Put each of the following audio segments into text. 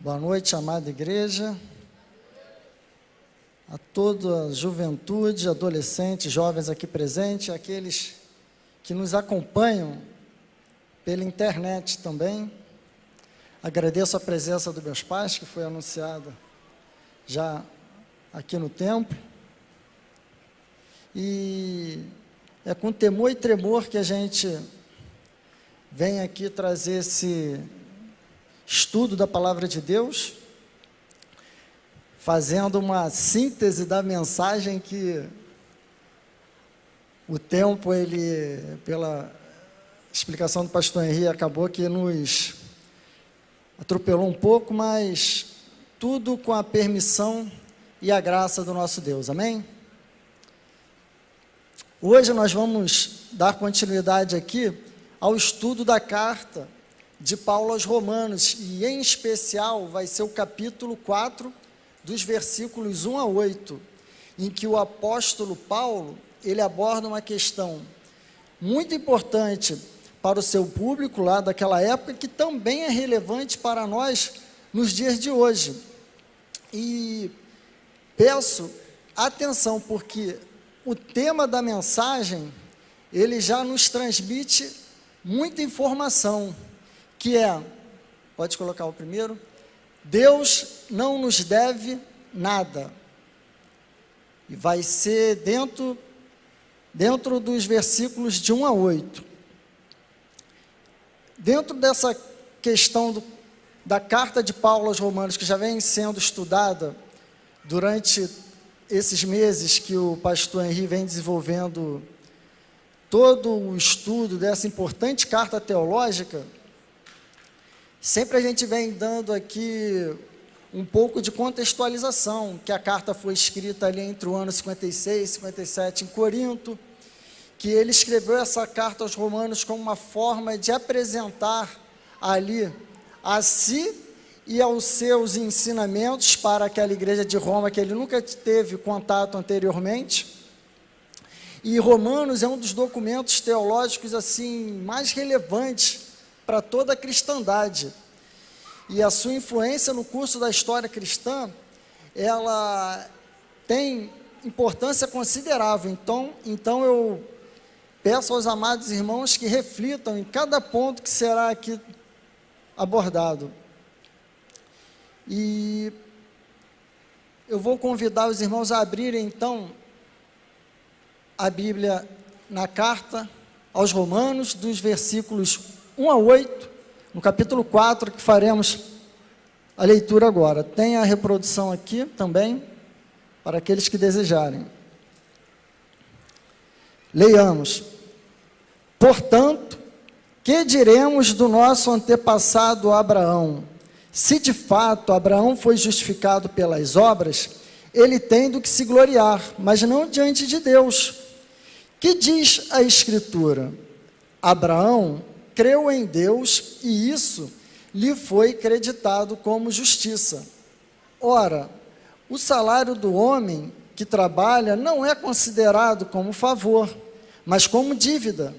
Boa noite, amada igreja, a toda a juventude, adolescentes, jovens aqui presentes, aqueles que nos acompanham pela internet também. Agradeço a presença dos meus pais, que foi anunciada já aqui no templo. E é com temor e tremor que a gente vem aqui trazer esse estudo da Palavra de Deus, fazendo uma síntese da mensagem que o tempo, pela explicação do pastor Henri, acabou que nos atropelou um pouco, mas tudo com a permissão e a graça do nosso Deus, amém? Hoje nós vamos dar continuidade aqui ao estudo da carta de Paulo aos Romanos, e em especial vai ser o capítulo 4, dos versículos 1 a 8, em que o apóstolo Paulo, ele aborda uma questão muito importante para o seu público lá daquela época, que também é relevante para nós nos dias de hoje. E peço atenção, porque o tema da mensagem, ele já nos transmite muita informação, que é, pode colocar o primeiro, Deus não nos deve nada. E vai ser dentro dos versículos de 1 a 8. Dentro dessa questão da carta de Paulo aos Romanos, que já vem sendo estudada durante esses meses que o pastor Henri vem desenvolvendo todo o estudo dessa importante carta teológica, sempre a gente vem dando aqui um pouco de contextualização, que a carta foi escrita ali entre o ano 56 e 57 em Corinto, que ele escreveu essa carta aos Romanos como uma forma de apresentar ali a si e aos seus ensinamentos para aquela igreja de Roma que ele nunca teve contato anteriormente. E Romanos é um dos documentos teológicos assim mais relevantes para toda a cristandade, e a sua influência no curso da história cristã, ela tem importância considerável. Então eu peço aos amados irmãos que reflitam em cada ponto que será aqui abordado. E eu vou convidar os irmãos a abrirem então a Bíblia na carta aos Romanos, dos versículos 1 a 8, no capítulo 4, que faremos a leitura agora. Tem a reprodução aqui também, para aqueles que desejarem. Leiamos. Portanto, que diremos do nosso antepassado Abraão? Se de fato Abraão foi justificado pelas obras, ele tem do que se gloriar, mas não diante de Deus. Que diz a Escritura? Abraão creu em Deus e isso lhe foi creditado como justiça. Ora, o salário do homem que trabalha não é considerado como favor, mas como dívida.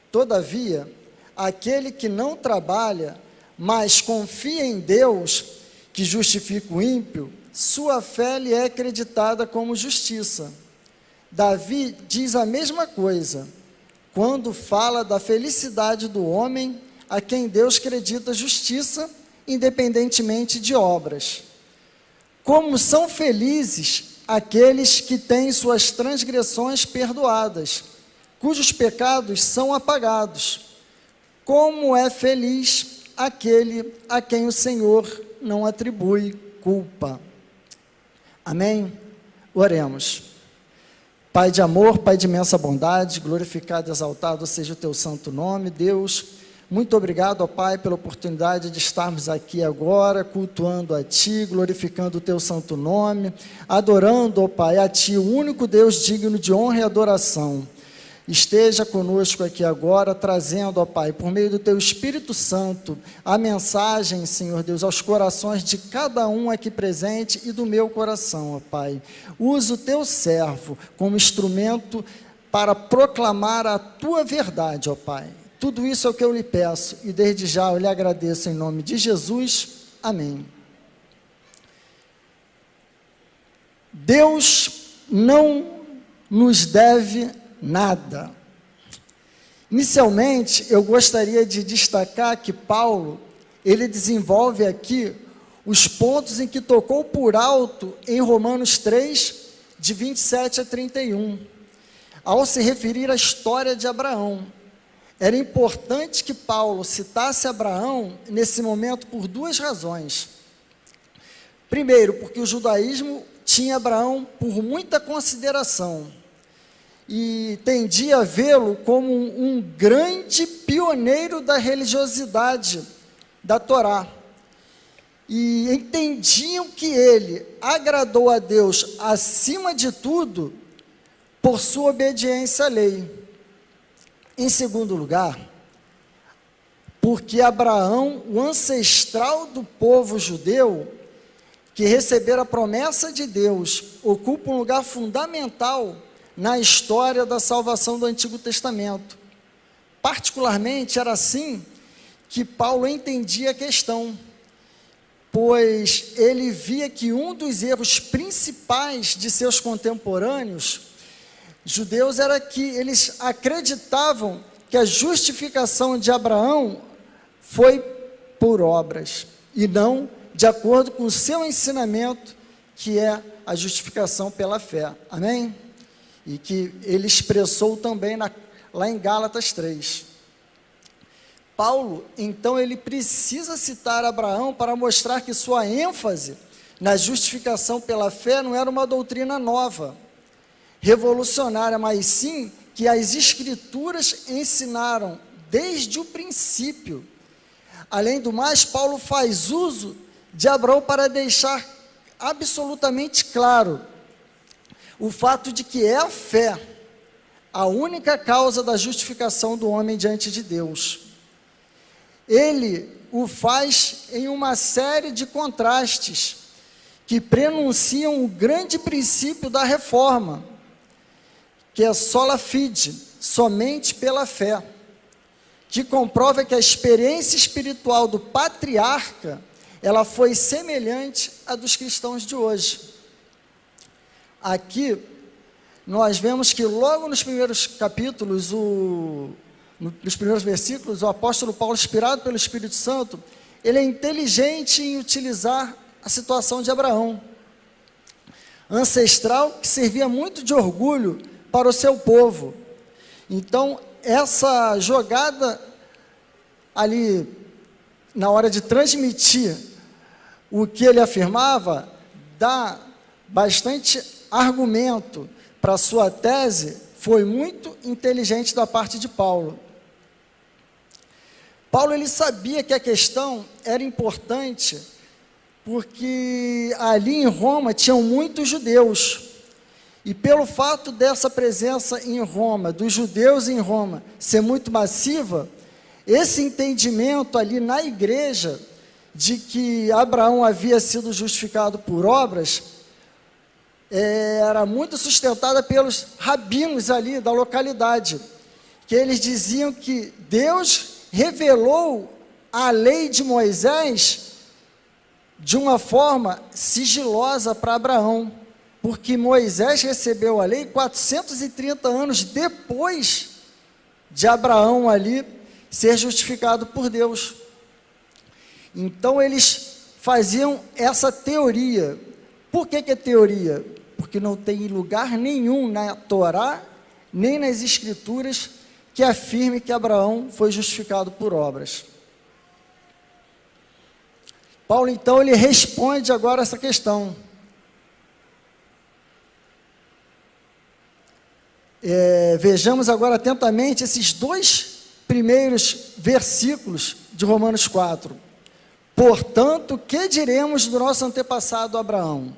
Todavia, aquele que não trabalha, mas confia em Deus, que justifica o ímpio, sua fé lhe é creditada como justiça. Davi diz a mesma coisa, quando fala da felicidade do homem a quem Deus acredita justiça, independentemente de obras. Como são felizes aqueles que têm suas transgressões perdoadas, cujos pecados são apagados. Como é feliz aquele a quem o Senhor não atribui culpa. Amém? Oremos. Pai de amor, Pai de imensa bondade, glorificado e exaltado seja o teu santo nome, Deus. Muito obrigado, ó Pai, pela oportunidade de estarmos aqui agora, cultuando a Ti, glorificando o Teu santo nome, adorando, ó Pai, a Ti, o único Deus digno de honra e adoração. Esteja conosco aqui agora, trazendo, ó Pai, por meio do Teu Espírito Santo, a mensagem, Senhor Deus, aos corações de cada um aqui presente e do meu coração, ó Pai. Usa o Teu servo como instrumento para proclamar a Tua verdade, ó Pai. Tudo isso é o que eu lhe peço, e desde já eu lhe agradeço em nome de Jesus. Amém. Deus não nos deve nada. Inicialmente, eu gostaria de destacar que Paulo, ele desenvolve aqui os pontos em que tocou por alto em Romanos 3, de 27 a 31, ao se referir à história de Abraão. Era importante que Paulo citasse Abraão nesse momento por duas razões. Primeiro, porque o judaísmo tinha Abraão por muita consideração e tendia a vê-lo como um grande pioneiro da religiosidade da Torá. E entendiam que ele agradou a Deus acima de tudo por sua obediência à lei. Em segundo lugar, porque Abraão, o ancestral do povo judeu, que recebera a promessa de Deus, ocupa um lugar fundamental na história da salvação do Antigo Testamento. Particularmente era assim que Paulo entendia a questão, pois ele via que um dos erros principais de seus contemporâneos judeus era que eles acreditavam que a justificação de Abraão foi por obras e não de acordo com o seu ensinamento, que é a justificação pela fé. Amém? E que ele expressou também lá em Gálatas 3. Paulo, então, ele precisa citar Abraão para mostrar que sua ênfase na justificação pela fé não era uma doutrina nova, revolucionária, mas sim que as Escrituras ensinaram desde o princípio. Além do mais, Paulo faz uso de Abraão para deixar absolutamente claro o fato de que é a fé a única causa da justificação do homem diante de Deus. Ele o faz em uma série de contrastes que prenunciam o grande princípio da reforma, que é sola fide, somente pela fé, que comprova que a experiência espiritual do patriarca, ela foi semelhante à dos cristãos de hoje. Aqui, nós vemos que logo nos primeiros capítulos, nos primeiros versículos, o apóstolo Paulo, inspirado pelo Espírito Santo, ele é inteligente em utilizar a situação de Abraão, ancestral, que servia muito de orgulho para o seu povo. Então, essa jogada ali, na hora de transmitir o que ele afirmava, dá bastante argumento para a sua tese, foi muito inteligente da parte de Paulo. Paulo, ele sabia que a questão era importante, porque ali em Roma tinham muitos judeus, e pelo fato dessa presença em Roma, dos judeus em Roma, ser muito massiva, esse entendimento ali na igreja, de que Abraão havia sido justificado por obras, era muito sustentada pelos rabinos ali da localidade, que eles diziam que Deus revelou a lei de Moisés de uma forma sigilosa para Abraão, porque Moisés recebeu a lei 430 anos depois de Abraão ali ser justificado por Deus. Então eles faziam essa teoria. Por que é teoria? Porque não tem lugar nenhum na Torá, nem nas Escrituras, que afirme que Abraão foi justificado por obras. Paulo, então, ele responde agora essa questão. Vejamos agora atentamente esses dois primeiros versículos de Romanos 4. Portanto, que diremos do nosso antepassado Abraão?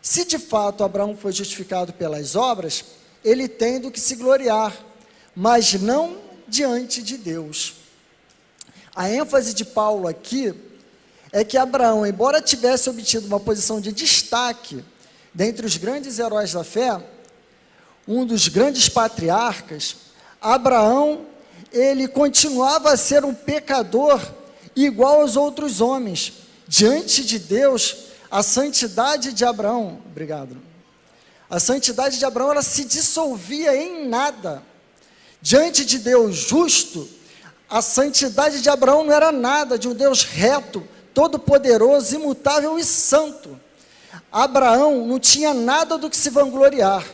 Se de fato Abraão foi justificado pelas obras, ele tem do que se gloriar, mas não diante de Deus. A ênfase de Paulo aqui é que Abraão, embora tivesse obtido uma posição de destaque dentre os grandes heróis da fé, um dos grandes patriarcas, Abraão, ele continuava a ser um pecador igual aos outros homens. Diante de Deus, a santidade de Abraão, A santidade de Abraão, ela se dissolvia em nada. Diante de Deus justo, a santidade de Abraão não era nada, de um Deus reto, todo-poderoso, imutável e santo. Abraão não tinha nada do que se vangloriar.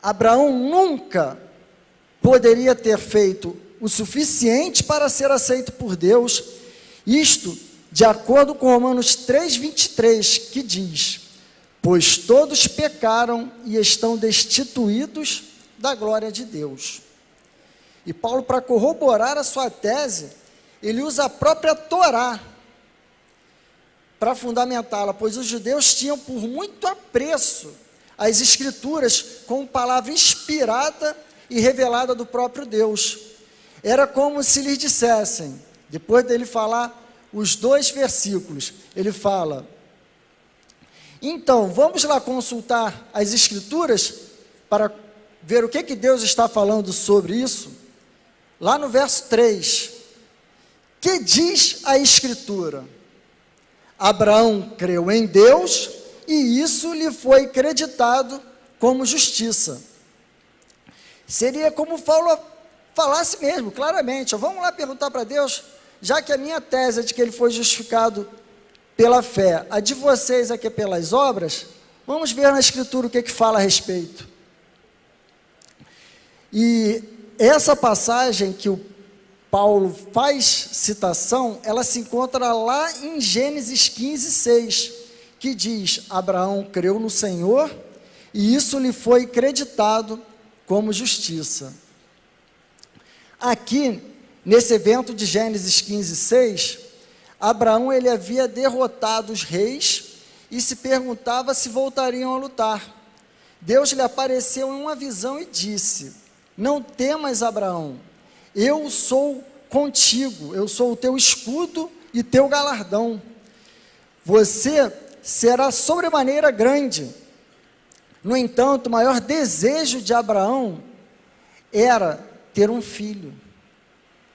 Abraão nunca poderia ter feito o suficiente para ser aceito por Deus, isto de acordo com Romanos 3:23, que diz: pois todos pecaram e estão destituídos da glória de Deus. E Paulo, para corroborar a sua tese, ele usa a própria Torá para fundamentá-la, pois os judeus tinham por muito apreço as Escrituras como palavra inspirada e revelada do próprio Deus. Era como se lhes dissessem, depois dele falar os 2 versículos, ele fala: então, vamos lá consultar as Escrituras para ver o que Deus está falando sobre isso. Lá no verso 3, que diz a Escritura? Abraão creu em Deus e isso lhe foi creditado como justiça. Seria como Paulo falasse mesmo, claramente: vamos lá perguntar para Deus, já que a minha tese é de que ele foi justificado pela fé, a de vocês é que é pelas obras, vamos ver na Escritura o que fala a respeito. E essa passagem que o Paulo faz citação, ela se encontra lá em Gênesis 15:6, que diz: Abraão creu no Senhor e isso lhe foi creditado como justiça. Aqui, nesse evento de Gênesis 15:6, Abraão, ele havia derrotado os reis e se perguntava se voltariam a lutar. Deus lhe apareceu em uma visão e disse: não temas, Abraão, eu sou contigo, eu sou o teu escudo e teu galardão. Você será sobremaneira grande. No entanto, o maior desejo de Abraão era ter um filho,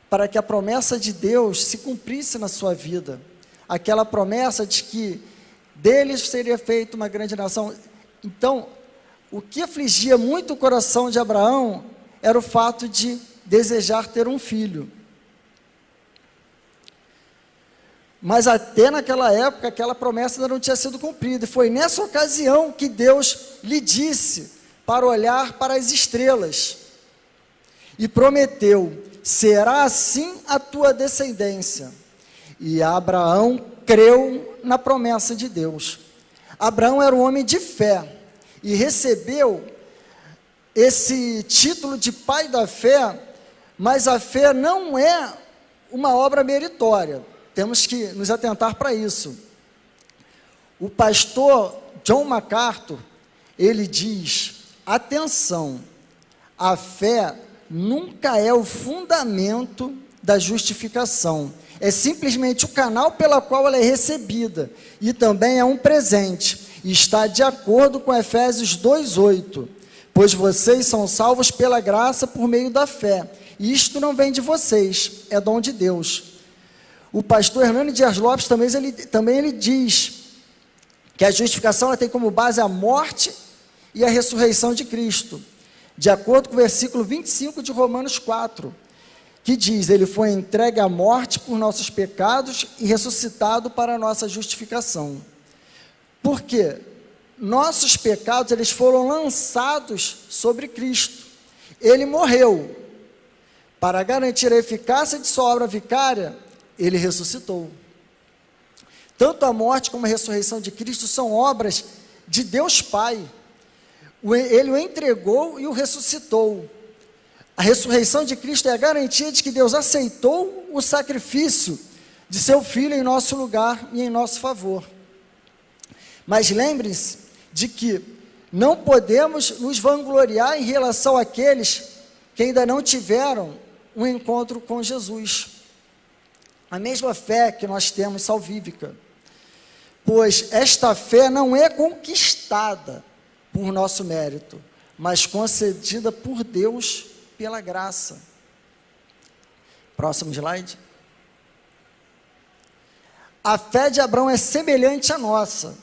para que a promessa de Deus se cumprisse na sua vida. Aquela promessa de que deles seria feita uma grande nação. Então, o que afligia muito o coração de Abraão era o fato de desejar ter um filho. Mas até naquela época, aquela promessa ainda não tinha sido cumprida. E foi nessa ocasião que Deus lhe disse para olhar para as estrelas. E prometeu: será assim a tua descendência. E Abraão creu na promessa de Deus. Abraão era um homem de fé e recebeu esse título de pai da fé, mas a fé não é uma obra meritória. Temos que nos atentar para isso. O pastor John MacArthur, ele diz: atenção, a fé nunca é o fundamento da justificação, é simplesmente o canal pela qual ela é recebida, e também é um presente, e está de acordo com Efésios 2:8, pois vocês são salvos pela graça por meio da fé, e isto não vem de vocês, é dom de Deus. O pastor Hernani Dias Lopes também ele diz que a justificação ela tem como base a morte e a ressurreição de Cristo, de acordo com o versículo 25 de Romanos 4, que diz: ele foi entregue à morte por nossos pecados e ressuscitado para a nossa justificação. Por quê? Nossos pecados, eles foram lançados sobre Cristo. Ele morreu. Para garantir a eficácia de sua obra vicária, ele ressuscitou. Tanto a morte como a ressurreição de Cristo são obras de Deus Pai. Ele o entregou e o ressuscitou. A ressurreição de Cristo é a garantia de que Deus aceitou o sacrifício de seu Filho em nosso lugar e em nosso favor. Mas lembrem-se de que não podemos nos vangloriar em relação àqueles que ainda não tiveram um encontro com Jesus. A mesma fé que nós temos salvífica. Pois esta fé não é conquistada por nosso mérito, mas concedida por Deus pela graça. Próximo slide. A fé de Abraão é semelhante à nossa.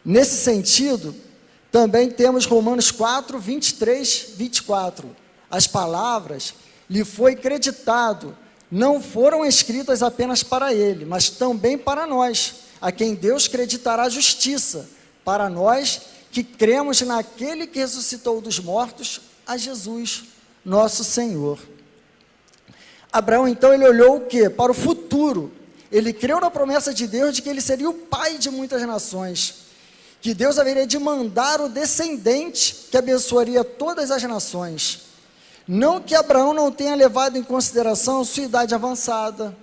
Nesse sentido, também temos Romanos 4, 23, 24. As palavras lhe foi creditado, não foram escritas apenas para ele, mas também para nós, a quem Deus creditará a justiça, para nós que cremos naquele que ressuscitou dos mortos, a Jesus, nosso Senhor. Abraão, então, ele olhou o quê? Para o futuro. Ele creu na promessa de Deus de que ele seria o pai de muitas nações, que Deus haveria de mandar o descendente que abençoaria todas as nações. Não que Abraão não tenha levado em consideração sua idade avançada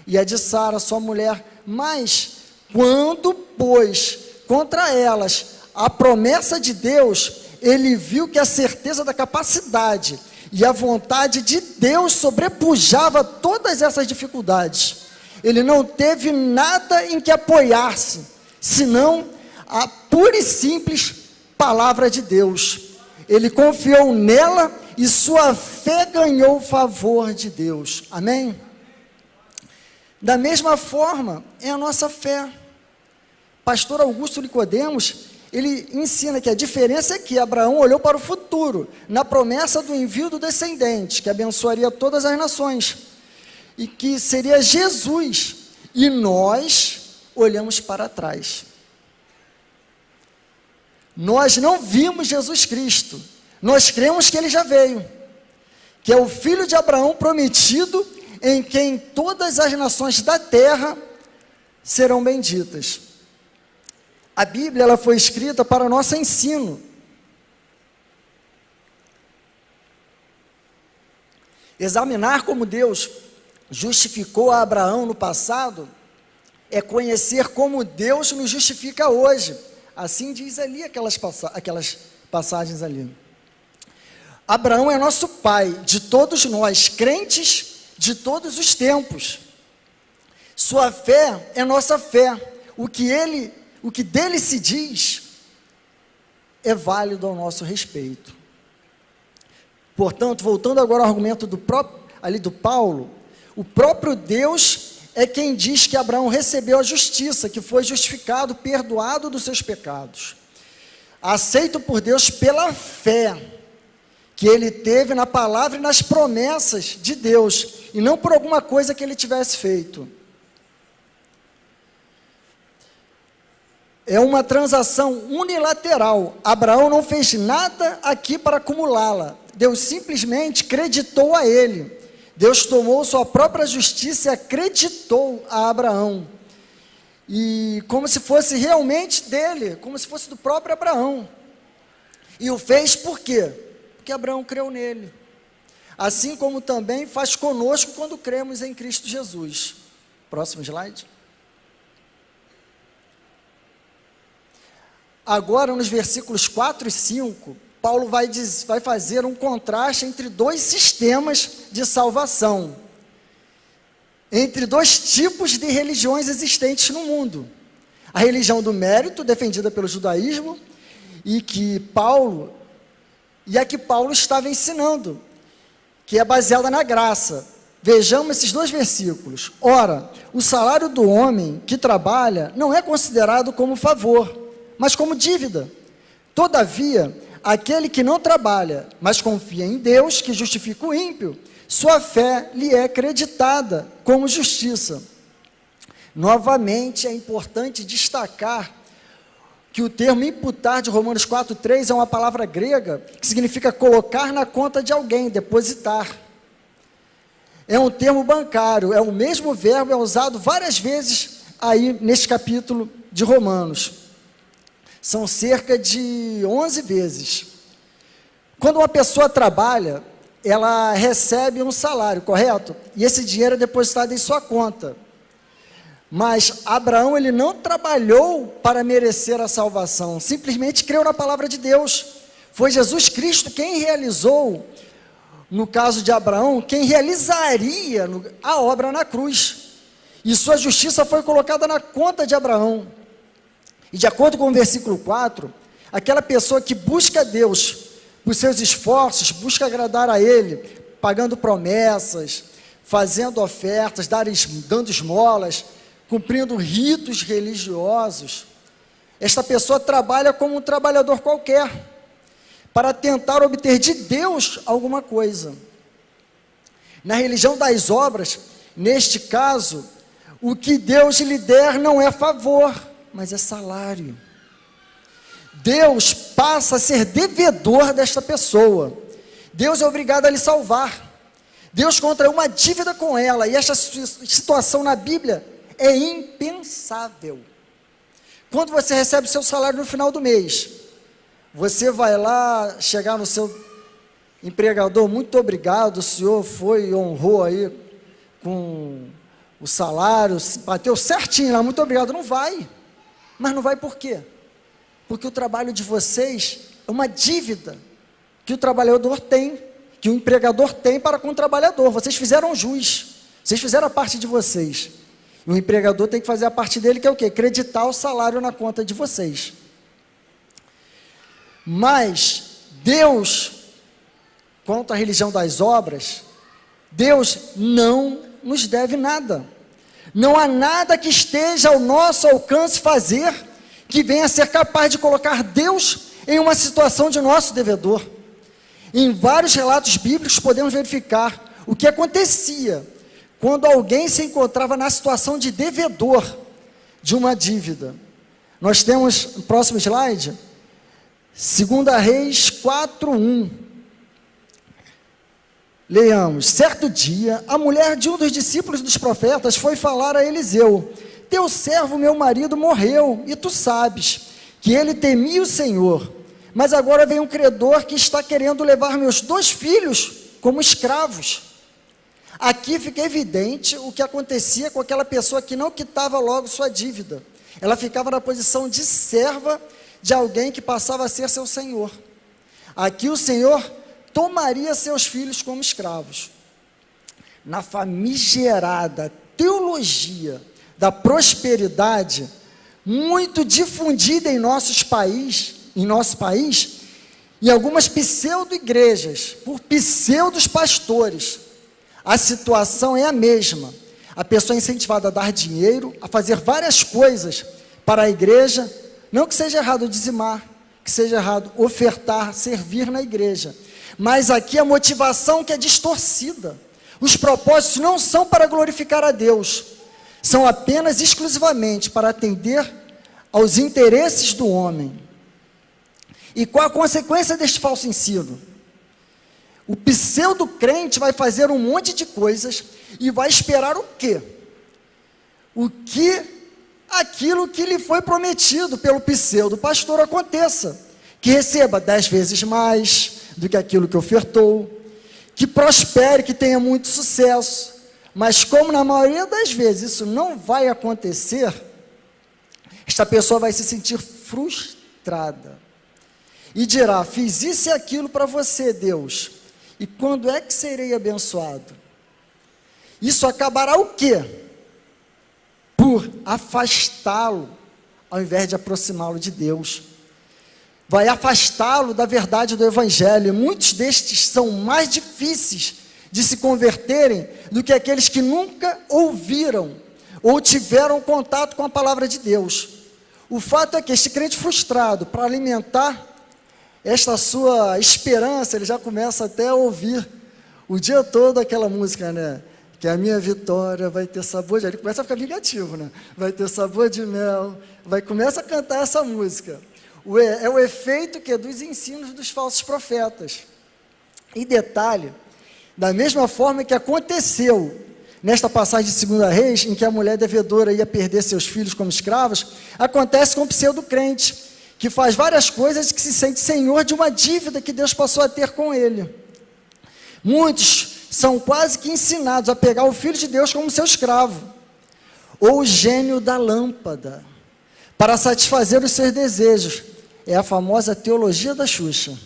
e a de Sara, sua mulher, mas quando pôs contra elas a promessa de Deus, ele viu que a certeza da capacidade e a vontade de Deus sobrepujava todas essas dificuldades. Ele não teve nada em que apoiar-se, senão a pura e simples palavra de Deus. Ele confiou nela e sua fé ganhou o favor de Deus. Amém? Da mesma forma, é a nossa fé. Pastor Augusto Nicodemos, ele ensina que a diferença é que Abraão olhou para o futuro, na promessa do envio do descendente, que abençoaria todas as nações, e que seria Jesus, e nós olhamos para trás. Nós não vimos Jesus Cristo, nós cremos que ele já veio, que é o filho de Abraão prometido, em quem todas as nações da terra serão benditas. A Bíblia, ela foi escrita para nosso ensino. Examinar como Deus justificou a Abraão no passado é conhecer como Deus nos justifica hoje. Assim diz ali aquelas passagens ali. Abraão é nosso pai de todos nós, crentes de todos os tempos. Sua fé é nossa fé. O que dele se diz é válido ao nosso respeito. Portanto, voltando agora ao argumento do Paulo, o próprio Deus é quem diz que Abraão recebeu a justiça, que foi justificado, perdoado dos seus pecados, aceito por Deus pela fé que ele teve na palavra e nas promessas de Deus, e não por alguma coisa que ele tivesse feito. É uma transação unilateral. Abraão não fez nada aqui para acumulá-la. Deus simplesmente creditou a ele. Deus tomou sua própria justiça e acreditou a Abraão. E como se fosse realmente dele, como se fosse do próprio Abraão. E o fez por quê? Porque Abraão creu nele. Assim como também faz conosco quando cremos em Cristo Jesus. Próximo slide. Agora, nos versículos 4 e 5, Paulo vai fazer um contraste entre dois sistemas de salvação, entre dois tipos de religiões existentes no mundo. A religião do mérito, defendida pelo judaísmo, e a que Paulo estava ensinando, que é baseada na graça. Vejamos esses dois versículos. Ora, o salário do homem que trabalha não é considerado como favor, mas como dívida. Todavia, aquele que não trabalha, mas confia em Deus, que justifica o ímpio, sua fé lhe é creditada como justiça. Novamente, é importante destacar que o termo imputar de Romanos 4,3 é uma palavra grega que significa colocar na conta de alguém, depositar. É um termo bancário, é o mesmo verbo, é usado várias vezes aí neste capítulo de Romanos. São cerca de 11 vezes. Quando uma pessoa trabalha, ela recebe um salário, correto? E esse dinheiro é depositado em sua conta. Mas Abraão, ele não trabalhou para merecer a salvação, simplesmente creu na palavra de Deus. Foi Jesus Cristo quem realizou, no caso de Abraão, quem realizaria a obra na cruz. E sua justiça foi colocada na conta de Abraão. E de acordo com o versículo 4, aquela pessoa que busca Deus por seus esforços, busca agradar a Ele, pagando promessas, fazendo ofertas, dando esmolas, cumprindo ritos religiosos, esta pessoa trabalha como um trabalhador qualquer, para tentar obter de Deus alguma coisa. Na religião das obras, neste caso, o que Deus lhe der não é favor, mas é salário. Deus passa a ser devedor desta pessoa. Deus é obrigado a lhe salvar. Deus contraiu uma dívida com ela, e esta situação na Bíblia é impensável. Quando você recebe o seu salário no final do mês, você vai lá, chegar no seu empregador, muito obrigado, o senhor foi e honrou aí com o salário, bateu certinho lá, muito obrigado. Não vai. Mas não vai por quê? Porque o trabalho de vocês é uma dívida que o trabalhador tem, que o empregador tem para com o trabalhador. Vocês fizeram jus, vocês fizeram a parte de vocês. E o empregador tem que fazer a parte dele, que é o quê? Acreditar o salário na conta de vocês. Mas Deus, quanto à religião das obras, Deus não nos deve nada. Não há nada que esteja ao nosso alcance fazer que venha a ser capaz de colocar Deus em uma situação de nosso devedor. Em vários relatos bíblicos podemos verificar o que acontecia quando alguém se encontrava na situação de devedor de uma dívida. Nós temos, no próximo slide, 2 Reis 4:1. Leiamos: certo dia, a mulher de um dos discípulos dos profetas foi falar a Eliseu: teu servo, meu marido, morreu, e tu sabes que ele temia o Senhor, mas agora vem um credor que está querendo levar meus 2 filhos como escravos. Aqui fica evidente o que acontecia com aquela pessoa que não quitava logo sua dívida. Ela ficava na posição de serva de alguém que passava a ser seu senhor. Aqui o Senhor tomaria seus filhos como escravos. Na famigerada teologia da prosperidade, muito difundida em nosso país, em algumas pseudo-igrejas, por pseudos pastores, a situação é a mesma. A pessoa é incentivada a dar dinheiro, a fazer várias coisas para a igreja. Não que seja errado dizimar, que seja errado ofertar, servir na igreja, mas aqui a motivação que é distorcida. Os propósitos não são para glorificar a Deus, são apenas exclusivamente para atender aos interesses do homem. E qual a consequência deste falso ensino? O pseudo-crente vai fazer um monte de coisas e vai esperar o quê? Aquilo que lhe foi prometido pelo pseudo-pastor aconteça, que receba 10 vezes mais do que aquilo que ofertou, que prospere, que tenha muito sucesso. Mas como na maioria das vezes isso não vai acontecer, esta pessoa vai se sentir frustrada e dirá: fiz isso e aquilo para você, Deus, e quando é que serei abençoado? Isso acabará o quê? Por afastá-lo, ao invés de aproximá-lo de Deus. Vai afastá-lo da verdade do Evangelho. Muitos destes são mais difíceis de se converterem do que aqueles que nunca ouviram ou tiveram contato com a palavra de Deus. O fato é que este crente frustrado, para alimentar esta sua esperança, ele já começa até a ouvir o dia todo aquela música, né? Que a minha vitória vai ter sabor de... Ele começa a ficar vingativo, né? Vai ter sabor de mel, começa a cantar essa música. É o efeito que é dos ensinos dos falsos profetas. E detalhe, da mesma forma que aconteceu nesta passagem de 2 Reis, em que a mulher devedora ia perder seus filhos como escravos, acontece com o pseudo-crente, que faz várias coisas, que se sente senhor de uma dívida que Deus passou a ter com ele. Muitos são quase que ensinados a pegar o Filho de Deus como seu escravo, ou o gênio da lâmpada, para satisfazer os seus desejos. É a famosa teologia da Xuxa.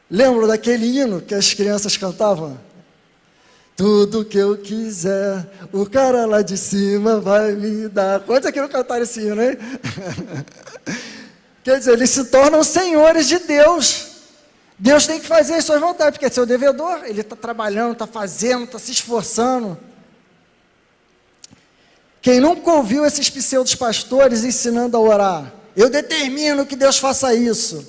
Lembram daquele hino que as crianças cantavam? Tudo que eu quiser, o cara lá de cima vai me dar. Quantos aqui não cantaram esse hino, hein? Quer dizer, eles se tornam senhores de Deus. Deus tem que fazer as suas vontades, porque é seu devedor. Ele está trabalhando, está fazendo, está se esforçando. Quem nunca ouviu esses pseudos pastores ensinando a orar? Eu determino que Deus faça isso.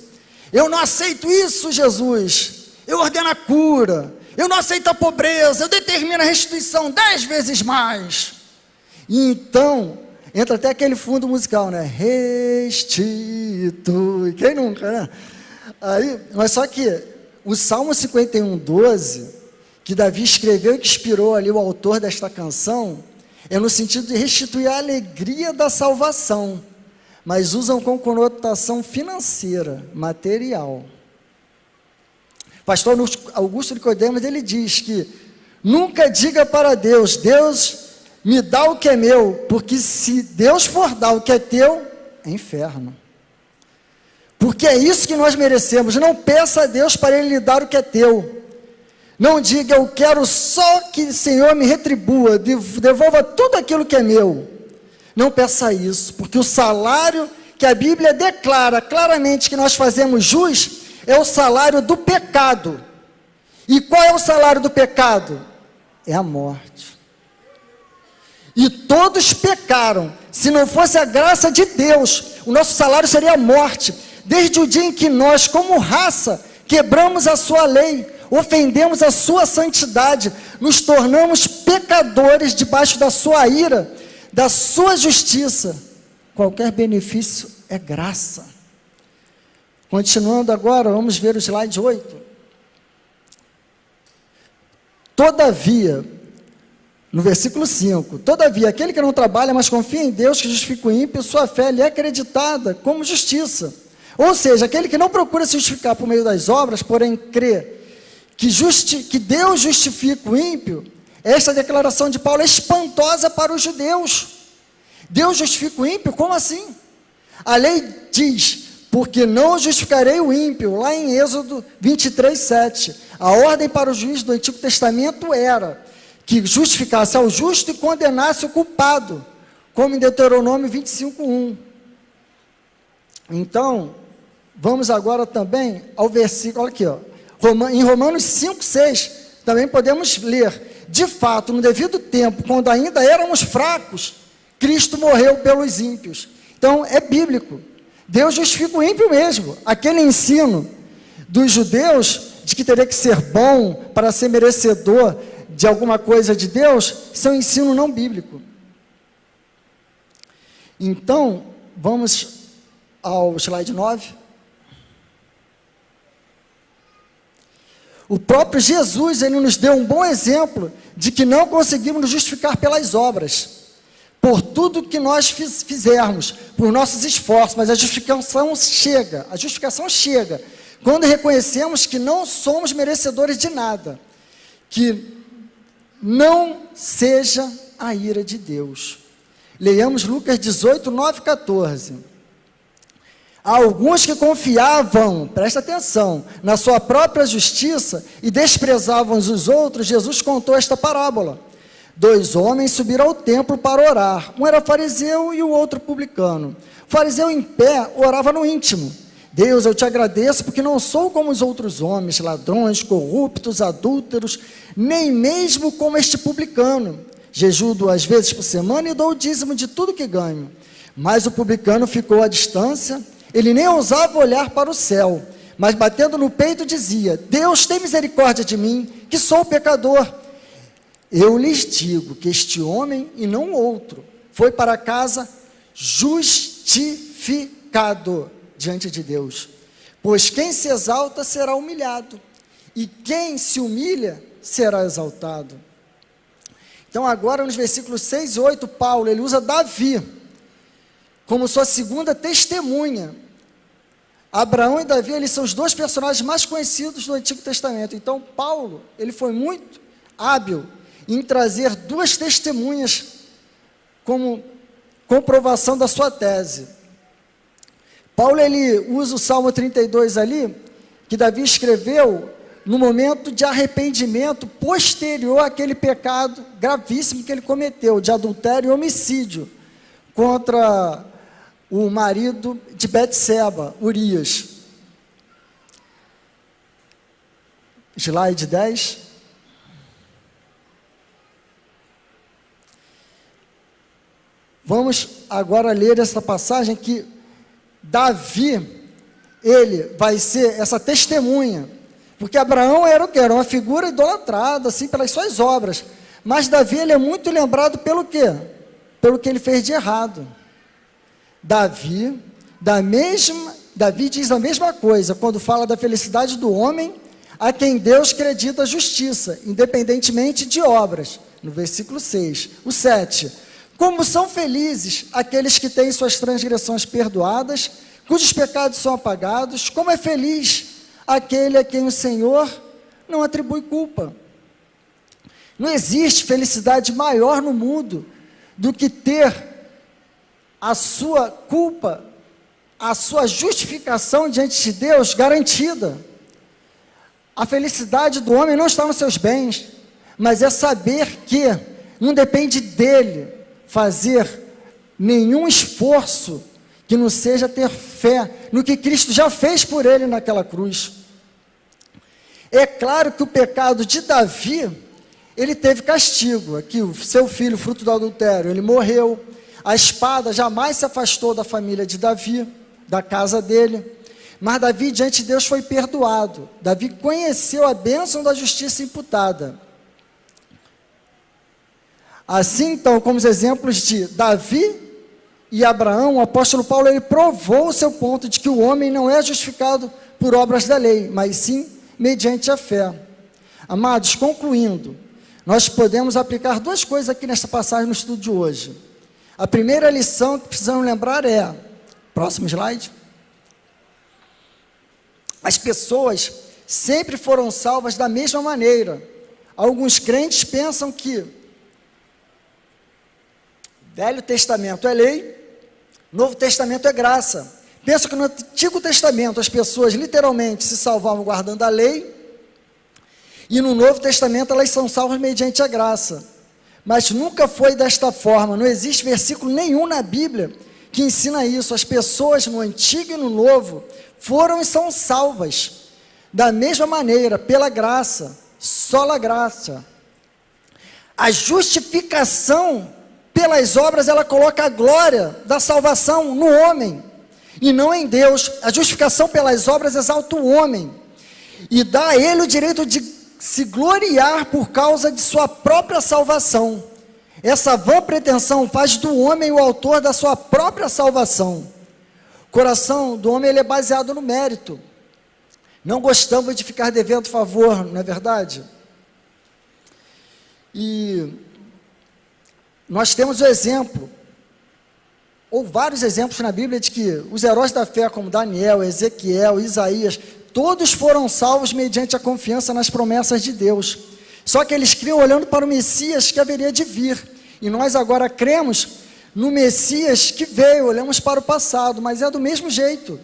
Eu não aceito isso, Jesus. Eu ordeno a cura. Eu não aceito a pobreza. Eu determino a restituição 10 vezes mais. E então, entra até aquele fundo musical, né? Restitui. Quem nunca, né? Aí, mas só que o Salmo 51, 12, que Davi escreveu e que inspirou ali o autor desta canção, é no sentido de restituir a alegria da salvação, mas usam com conotação financeira, material. Pastor Augusto Nicodemus, ele diz que nunca diga para Deus, Deus me dá o que é meu, porque se Deus for dar o que é teu, é inferno. Porque é isso que nós merecemos. Não peça a Deus para Ele lhe dar o que é teu. Não diga, eu quero só que o Senhor me retribua, devolva tudo aquilo que é meu. Não peça isso, porque o salário que a Bíblia declara claramente que nós fazemos jus, é o salário do pecado. E qual é o salário do pecado? É a morte. E todos pecaram. Se não fosse a graça de Deus, o nosso salário seria a morte. Desde o dia em que nós, como raça, quebramos a sua lei, ofendemos a sua santidade, nos tornamos pecadores debaixo da sua ira, da sua justiça. Qualquer benefício é graça. Continuando agora, vamos ver o slide 8. Todavia, no versículo 5, todavia, aquele que não trabalha, mas confia em Deus, que justifica o ímpio, sua fé lhe é acreditada como justiça. Ou seja, aquele que não procura se justificar por meio das obras, porém crê que Deus justifica o ímpio, esta declaração de Paulo é espantosa para os judeus. Deus justifica o ímpio? Como assim? A lei diz, porque não justificarei o ímpio, lá em Êxodo 23, 7. A ordem para o juiz do Antigo Testamento era que justificasse ao justo e condenasse o culpado, como em Deuteronômio 25, 1. Então, vamos agora também ao versículo, olha aqui, ó, em Romanos 5, 6, também podemos ler, de fato, no devido tempo, quando ainda éramos fracos, Cristo morreu pelos ímpios. Então, é bíblico. Deus justifica o ímpio mesmo. Aquele ensino dos judeus, de que teria que ser bom para ser merecedor de alguma coisa de Deus, isso é um ensino não bíblico. Então, vamos ao slide 9. O próprio Jesus, ele nos deu um bom exemplo de que não conseguimos nos justificar pelas obras, por tudo que nós fizermos, por nossos esforços, mas a justificação chega quando reconhecemos que não somos merecedores de nada, que não seja a ira de Deus. Leiamos Lucas 18, 9 e 14. Há alguns que confiavam, presta atenção, na sua própria justiça e desprezavam os outros. Jesus contou esta parábola. 2 homens subiram ao templo para orar. Um era fariseu e o outro publicano. O fariseu em pé orava no íntimo. Deus, eu te agradeço porque não sou como os outros homens, ladrões, corruptos, adúlteros, nem mesmo como este publicano. Jejuo 2 vezes por semana e dou o dízimo de tudo que ganho. Mas o publicano ficou à distância. Ele nem ousava olhar para o céu, mas batendo no peito dizia, Deus tem misericórdia de mim, que sou pecador. Eu lhes digo que este homem, e não outro, foi para casa justificado diante de Deus. Pois quem se exalta será humilhado, e quem se humilha será exaltado. Então agora nos versículos 6 e 8, Paulo, ele usa Davi como sua segunda testemunha. Abraão e Davi, eles são os 2 personagens mais conhecidos do Antigo Testamento. Então, Paulo, ele foi muito hábil em trazer 2 testemunhas como comprovação da sua tese. Paulo, ele usa o Salmo 32 ali, que Davi escreveu no momento de arrependimento posterior àquele pecado gravíssimo que ele cometeu, de adultério e homicídio, contra o marido de Betseba, Urias. Slide 10. Vamos agora ler essa passagem que Davi, ele vai ser essa testemunha, porque Abraão era o quê? Era uma figura idolatrada, assim, pelas suas obras, mas Davi, ele é muito lembrado pelo quê? Pelo que ele fez de errado. Davi diz a mesma coisa, quando fala da felicidade do homem, a quem Deus acredita justiça, independentemente de obras, no versículo 6, o 7, como são felizes aqueles que têm suas transgressões perdoadas, cujos pecados são apagados, como é feliz aquele a quem o Senhor não atribui culpa. Não existe felicidade maior no mundo do que ter a sua culpa, a sua justificação diante de Deus garantida. A felicidade do homem não está nos seus bens, mas é saber que não depende dele fazer nenhum esforço que não seja ter fé no que Cristo já fez por ele naquela cruz. É claro que o pecado de Davi, ele teve castigo. Aqui o seu filho, fruto do adultério, ele morreu. A espada jamais se afastou da família de Davi, da casa dele. Mas Davi, diante de Deus, foi perdoado. Davi conheceu a bênção da justiça imputada. Assim, então, como os exemplos de Davi e Abraão, o apóstolo Paulo, ele provou o seu ponto de que o homem não é justificado por obras da lei, mas sim mediante a fé. Amados, concluindo, nós podemos aplicar duas coisas aqui nesta passagem no estudo de hoje. A primeira lição que precisamos lembrar é, próximo slide, as pessoas sempre foram salvas da mesma maneira. Alguns crentes pensam que Velho Testamento é lei, Novo Testamento é graça. Pensam que no Antigo Testamento as pessoas literalmente se salvavam guardando a lei, e no Novo Testamento elas são salvas mediante a graça. Mas nunca foi desta forma, não existe versículo nenhum na Bíblia que ensina isso. As pessoas no Antigo e no Novo foram e são salvas da mesma maneira, pela graça, sola graça. A justificação pelas obras, ela coloca a glória da salvação no homem, e não em Deus. A justificação pelas obras exalta o homem, e dá a ele o direito de se gloriar por causa de sua própria salvação. Essa vã pretensão faz do homem o autor da sua própria salvação. O coração do homem, ele é baseado no mérito. Não gostamos de ficar devendo favor, não é verdade? E nós temos o exemplo, ou vários exemplos na Bíblia, de que os heróis da fé, como Daniel, Ezequiel, Isaías, todos foram salvos mediante a confiança nas promessas de Deus. Só que eles criam olhando para o Messias que haveria de vir. E nós agora cremos no Messias que veio, olhamos para o passado, mas é do mesmo jeito.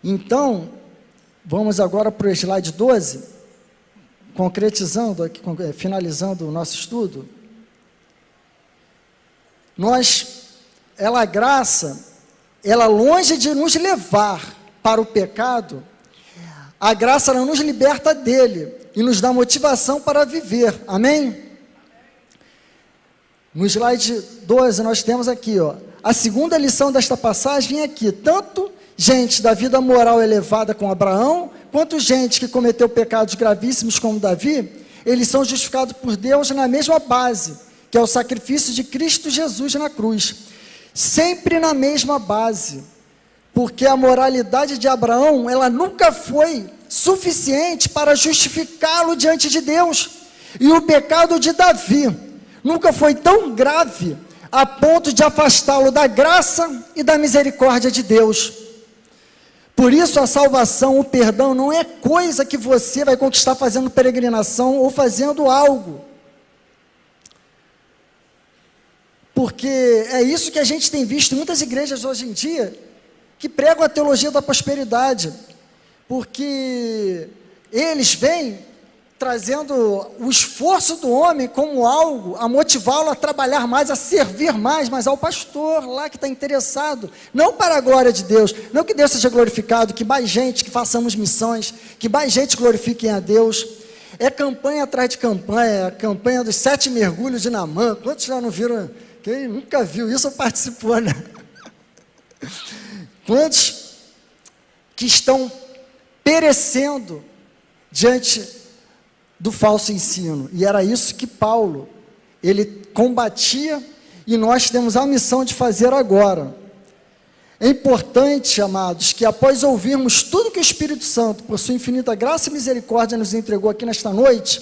Então, vamos agora para o slide 12, concretizando, aqui, finalizando o nosso estudo. A graça, ela longe de nos levar para o pecado, a graça, ela nos liberta dele e nos dá motivação para viver, amém? No slide 12 nós temos aqui, a segunda lição desta passagem vem aqui, tanto gente da vida moral elevada com Abraão, quanto gente que cometeu pecados gravíssimos como Davi, eles são justificados por Deus na mesma base, que é o sacrifício de Cristo Jesus na cruz, sempre na mesma base, porque a moralidade de Abraão, ela nunca foi suficiente para justificá-lo diante de Deus, e o pecado de Davi nunca foi tão grave a ponto de afastá-lo da graça e da misericórdia de Deus. Por isso a salvação, o perdão, não é coisa que você vai conquistar fazendo peregrinação ou fazendo algo, porque é isso que a gente tem visto em muitas igrejas hoje em dia, que pregam a teologia da prosperidade, porque eles vêm trazendo o esforço do homem como algo a motivá-lo a trabalhar mais, a servir mais, mas ao pastor lá que está interessado, não para a glória de Deus, não que Deus seja glorificado, que mais gente, que façamos missões, que mais gente glorifiquem a Deus, É campanha atrás de campanha, a campanha dos 7 mergulhos de Naamã. Quantos já não viram? Quem nunca viu isso ou participou, né? Quantos que estão perecendo diante do falso ensino? E era isso que Paulo, ele combatia, e nós temos a missão de fazer agora. É importante, amados, que após ouvirmos tudo que o Espírito Santo, por sua infinita graça e misericórdia, nos entregou aqui nesta noite,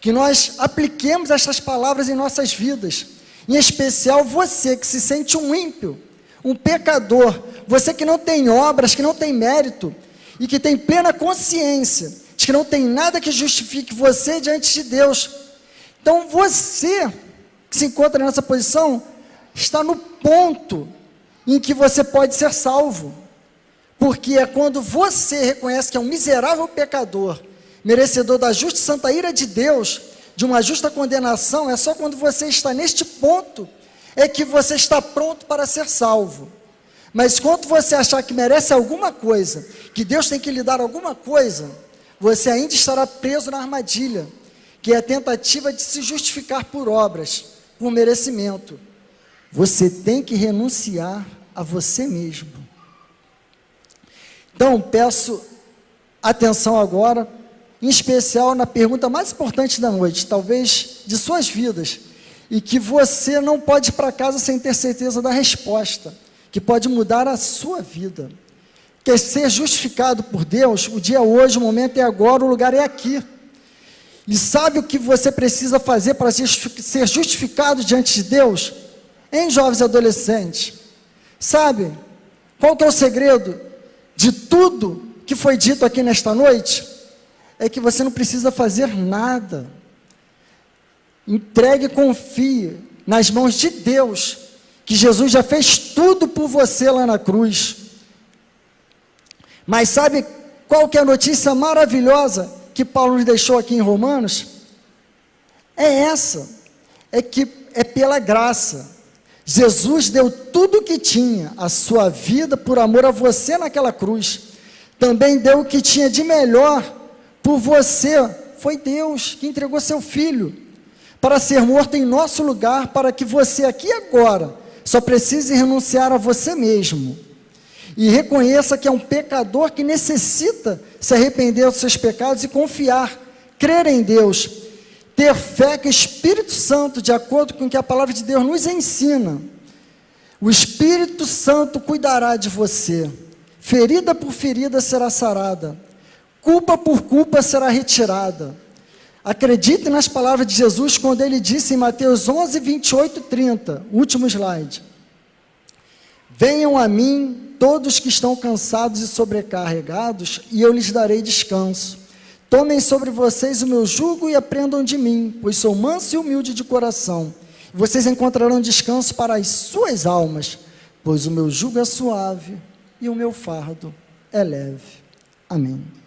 que nós apliquemos estas palavras em nossas vidas, em especial você que se sente um ímpio, um pecador, você que não tem obras, que não tem mérito, e que tem plena consciência de que não tem nada que justifique você diante de Deus. Então você que se encontra nessa posição, está no ponto em que você pode ser salvo, porque é quando você reconhece que é um miserável pecador, merecedor da justa e santa ira de Deus, de uma justa condenação, é só quando você está neste ponto, é que você está pronto para ser salvo. Mas quando você achar que merece alguma coisa, que Deus tem que lhe dar alguma coisa, você ainda estará preso na armadilha, que é a tentativa de se justificar por obras, por merecimento. Você tem que renunciar a você mesmo. Então, peço atenção agora, em especial na pergunta mais importante da noite, talvez de suas vidas, e que você não pode ir para casa sem ter certeza da resposta, que pode mudar a sua vida. Quer ser justificado por Deus? O dia é hoje, o momento é agora, o lugar é aqui. E sabe o que você precisa fazer para ser justificado diante de Deus? Em jovens e adolescentes, sabe qual que é o segredo de tudo que foi dito aqui nesta noite? É que você não precisa fazer nada. Entregue e confie nas mãos de Deus, que Jesus já fez tudo por você lá na cruz. Mas sabe qual que é a notícia maravilhosa que Paulo nos deixou aqui em Romanos? É essa, é que é pela graça. Jesus deu tudo o que tinha, a sua vida, por amor a você naquela cruz. Também deu o que tinha de melhor por você. Foi Deus que entregou seu Filho para ser morto em nosso lugar, para que você aqui e agora só precise renunciar a você mesmo e reconheça que é um pecador que necessita se arrepender dos seus pecados e confiar, crer em Deus, ter fé que o Espírito Santo, de acordo com o que a palavra de Deus nos ensina, o Espírito Santo cuidará de você, ferida por ferida será sarada, culpa por culpa será retirada. Acredite nas palavras de Jesus quando ele disse em Mateus 11, 28 e 30, último slide: venham a mim todos que estão cansados e sobrecarregados, e eu lhes darei descanso. Tomem sobre vocês o meu jugo e aprendam de mim, pois sou manso e humilde de coração. Vocês encontrarão descanso para as suas almas, pois o meu jugo é suave e o meu fardo é leve. Amém.